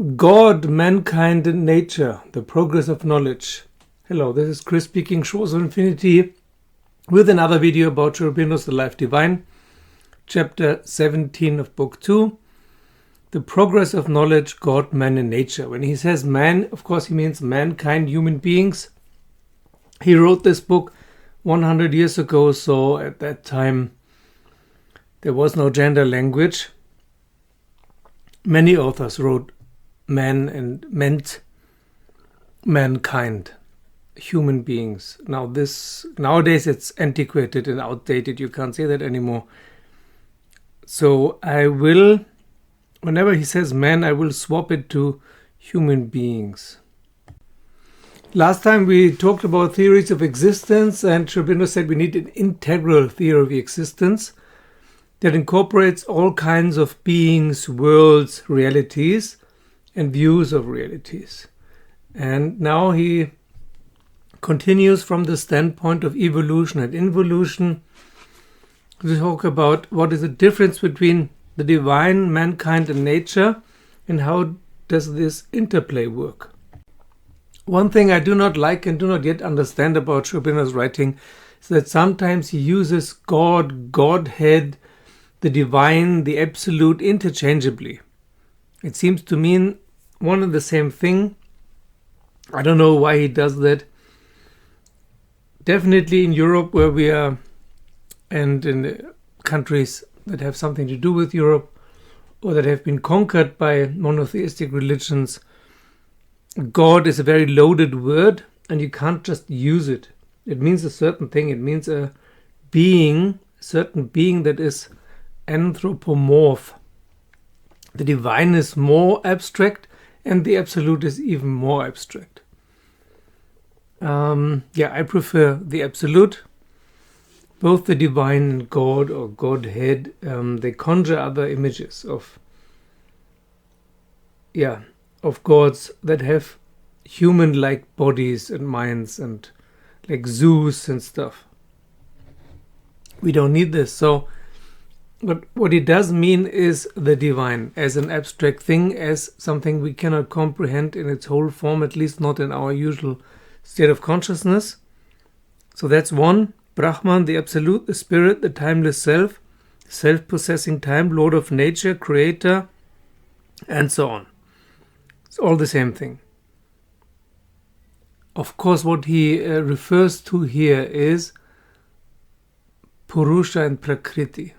God, mankind and nature, the progress of knowledge. Hello, this is Chris speaking, Shores of Infinity, with another video about Aurobindo's The Life Divine, chapter 17 of book 2, the progress of knowledge, God, man and nature. When he says man, of course he means mankind, human beings. He wrote this book 100 years ago, so at that time there was no gender language. Many authors wrote man and meant mankind, human beings. Nowadays it's antiquated and outdated. You can't say that anymore. So I will, whenever he says man, I will swap it to human beings. Last time we talked about theories of existence, and Aurobindo said we need an integral theory of existence that incorporates all kinds of beings, worlds, realities, and views of realities. And now he continues from the standpoint of evolution and involution to talk about what is the difference between the divine, mankind, and nature, and how does this interplay work. One thing I do not like and do not yet understand about Aurobindo's writing is that sometimes he uses God, Godhead, the divine, the absolute interchangeably. It seems to mean one and the same thing. I don't know why he does that. Definitely in Europe, where we are, and in the countries that have something to do with Europe or that have been conquered by monotheistic religions, God is a very loaded word, and you can't just use it. It means a certain thing. It means a being, a certain being that is anthropomorph. The divine is more abstract, and the absolute is even more abstract. I prefer the absolute. Both the divine and God or Godhead, they conjure other images of gods that have human-like bodies and minds, and like Zeus and stuff. We don't need this. So but what it does mean is the divine as an abstract thing, as something we cannot comprehend in its whole form, at least not in our usual state of consciousness. So that's one. Brahman, the absolute, the spirit, the timeless self, self-possessing time, Lord of nature, creator, and so on. It's all the same thing. Of course, what he refers to here is Purusha and Prakriti.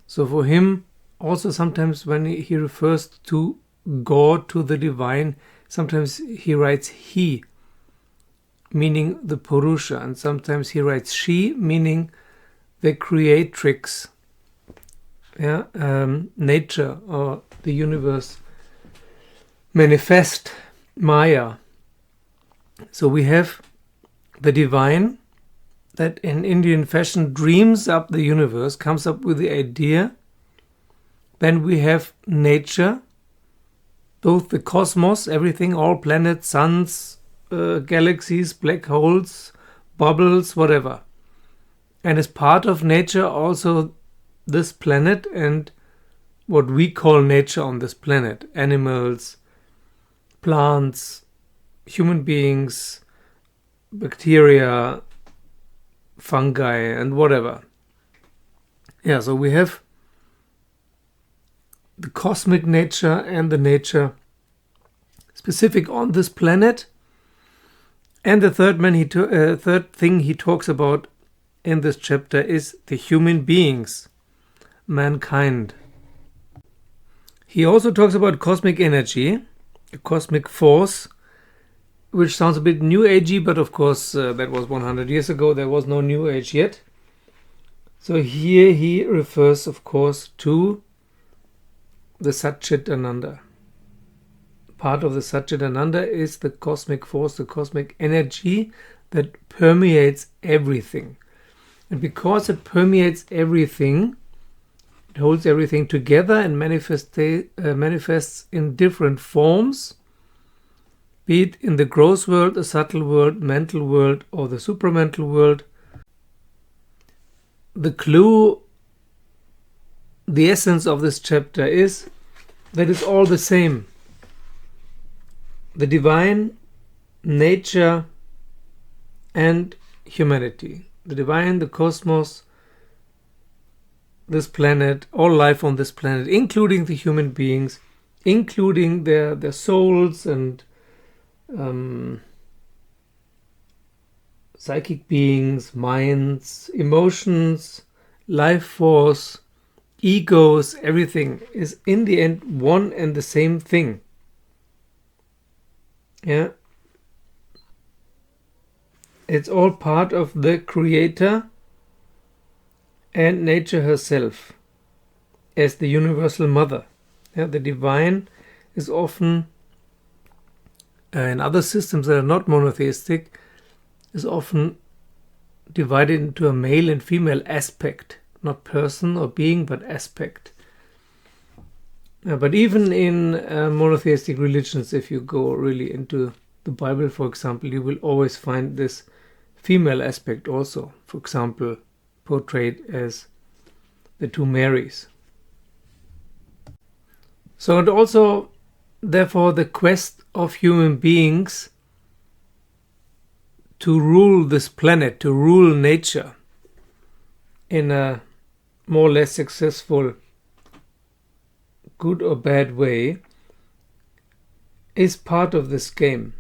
So for him, also sometimes when he refers to God, to the divine, sometimes he writes he, meaning the Purusha, and sometimes he writes she, meaning the creatrix, nature or the universe, manifest, Maya. So we have the divine that in Indian fashion dreams up the universe, comes up with the idea. Then we have nature, both the cosmos, everything, all planets, suns, galaxies, black holes, bubbles, whatever. And as part of nature also this planet and what we call nature on this planet, animals, plants, human beings, bacteria, fungi, and whatever. So we have the cosmic nature and the nature specific on this planet. And the third thing he talks about in this chapter is the human beings, mankind. He also talks about cosmic energy, the cosmic force, which sounds a bit new agey, but of course that was 100 years ago. There was no new age yet. So here he refers, of course, to the Satchitananda. Part of the Satchitananda is the cosmic force, the cosmic energy that permeates everything. And because it permeates everything, it holds everything together and manifests in different forms, be it in the gross world, the subtle world, mental world, or the supramental world. The clue, the essence of this chapter is that it's all the same. the divine, nature, and humanity. The divine, the cosmos, this planet, all life on this planet, including the human beings, including their souls and psychic beings, minds, emotions, life force, egos, everything is in the end one and the same thing. Yeah. It's all part of the Creator and nature herself as the universal mother. Yeah, the divine is often, in other systems that are not monotheistic, is often divided into a male and female aspect, not person or being, but aspect. But even in monotheistic religions, if you go really into the Bible, for example, you will always find this female aspect also, for example, portrayed as the two Marys. So, and also, therefore, the quest of human beings to rule this planet, to rule nature in a more or less successful, good or bad way, is part of this game.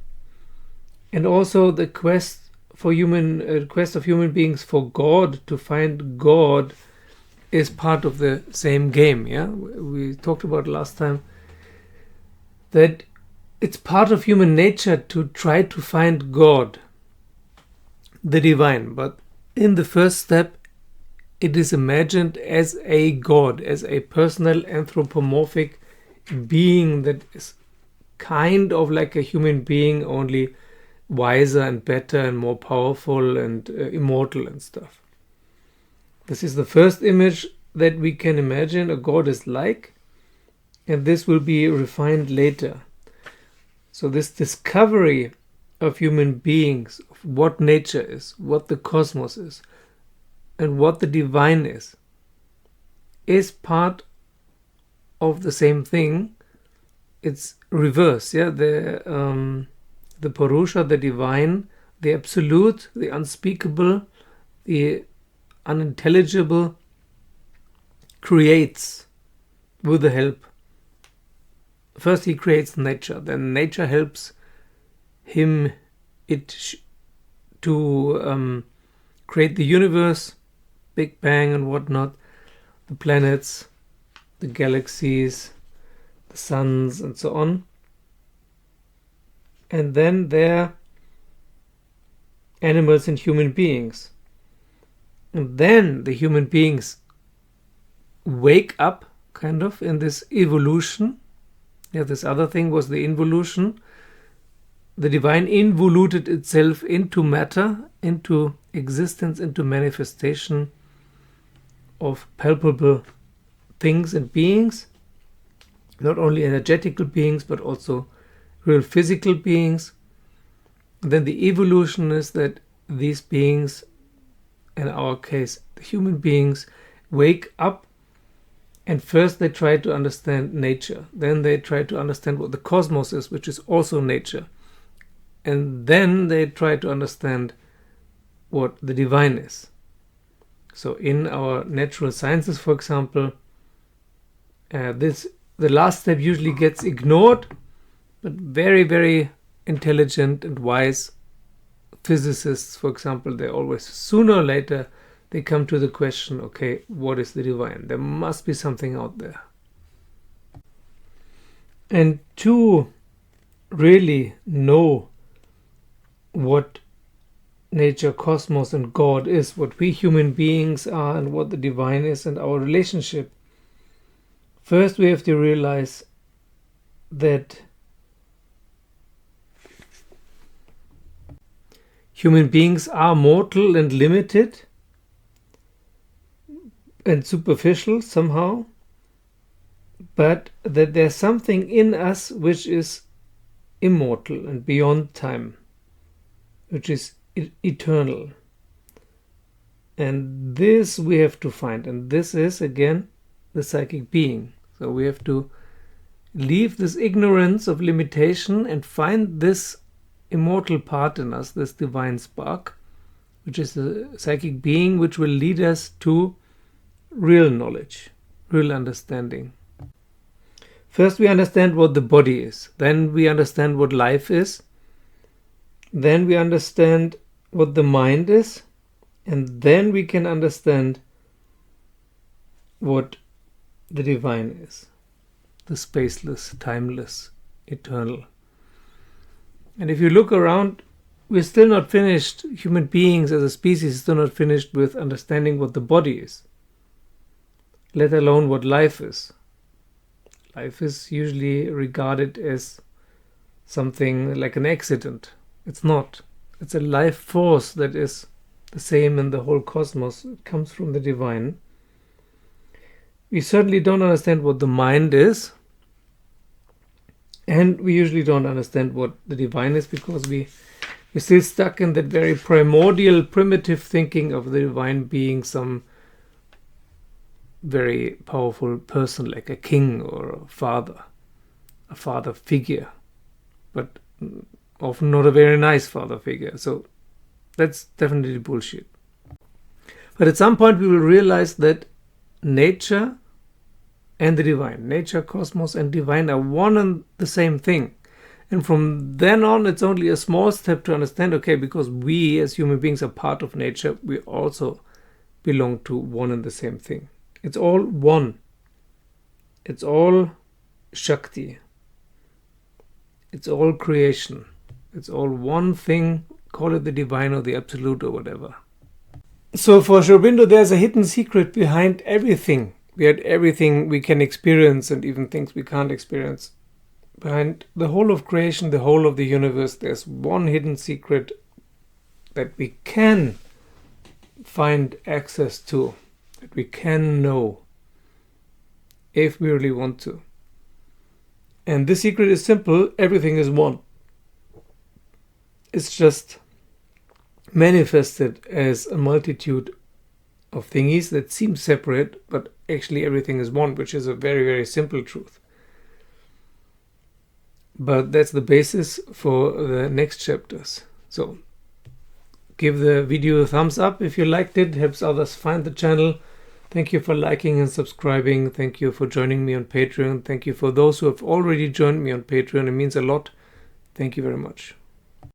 And also the quest of human beings for God, to find God, is part of the same game. Yeah, we talked about last time that it's part of human nature to try to find God, the divine, but in the first step it is imagined as a God, as a personal anthropomorphic being that is kind of like a human being, only wiser and better and more powerful and immortal and stuff. This is the first image that we can imagine a God is like, and this will be refined later. So this discovery of human beings, of what nature is, what the cosmos is, and what the divine is part of the same thing. It's reverse, yeah. The Purusha, the divine, the absolute, the unspeakable, the unintelligible, creates with the help. First he creates nature, then nature helps him to create the universe, Big Bang and whatnot, the planets, the galaxies, the suns, and so on. And then there are animals and human beings. And then the human beings wake up, kind of, in this evolution. Yeah, this other thing was the involution. The divine involuted itself into matter, into existence, into manifestation of palpable things and beings, not only energetical beings, but also real physical beings. Then the evolution is that these beings, in our case, the human beings, wake up, and first they try to understand nature. Then they try to understand what the cosmos is, which is also nature. And then they try to understand what the divine is. So in our natural sciences, for example, the last step usually gets ignored, but very, very intelligent and wise physicists, for example, they always, sooner or later, they come to the question, okay, what is the divine? There must be something out there. And to really know what nature, cosmos, and God is, what we human beings are, and what the divine is, and our relationship, first we have to realize that human beings are mortal and limited and superficial somehow, but that there's something in us which is immortal and beyond time, which is eternal. And this we have to find, and this is again the psychic being. So we have to leave this ignorance of limitation and find this immortal part in us, this divine spark, which is a psychic being which will lead us to real knowledge, real understanding. First we understand what the body is, then we understand what life is, then we understand what the mind is, and then we can understand what the divine is, the spaceless, timeless, eternal. And if you look around, we're still not finished. Human beings as a species are still not finished with understanding what the body is, let alone what life is. Life is usually regarded as something like an accident. It's not. It's a life force that is the same in the whole cosmos. It comes from the divine. We certainly don't understand what the mind is, and we usually don't understand what the divine is because we're still stuck in that very primordial, primitive thinking of the divine being some very powerful person like a king or a father figure, but often not a very nice father figure. So that's definitely bullshit. But at some point we will realize that nature and the divine, nature, cosmos and divine are one and the same thing. And from then on, it's only a small step to understand, okay, because we as human beings are part of nature, we also belong to one and the same thing. It's all one. It's all Shakti. It's all creation. It's all one thing. Call it the divine or the absolute or whatever. So for Aurobindo, there's a hidden secret behind everything. Behind everything we can experience and even things we can't experience. Behind the whole of creation, the whole of the universe, there's one hidden secret that we can find access to, that we can know if we really want to. And this secret is simple: everything is one. It's just manifested as a multitude of thingies that seem separate, but actually everything is one, which is a very, very simple truth. But that's the basis for the next chapters. So give the video a thumbs up if you liked it. Helps others find the channel. Thank you for liking and subscribing. Thank you for joining me on Patreon. Thank you for those who have already joined me on Patreon. It means a lot. Thank you very much.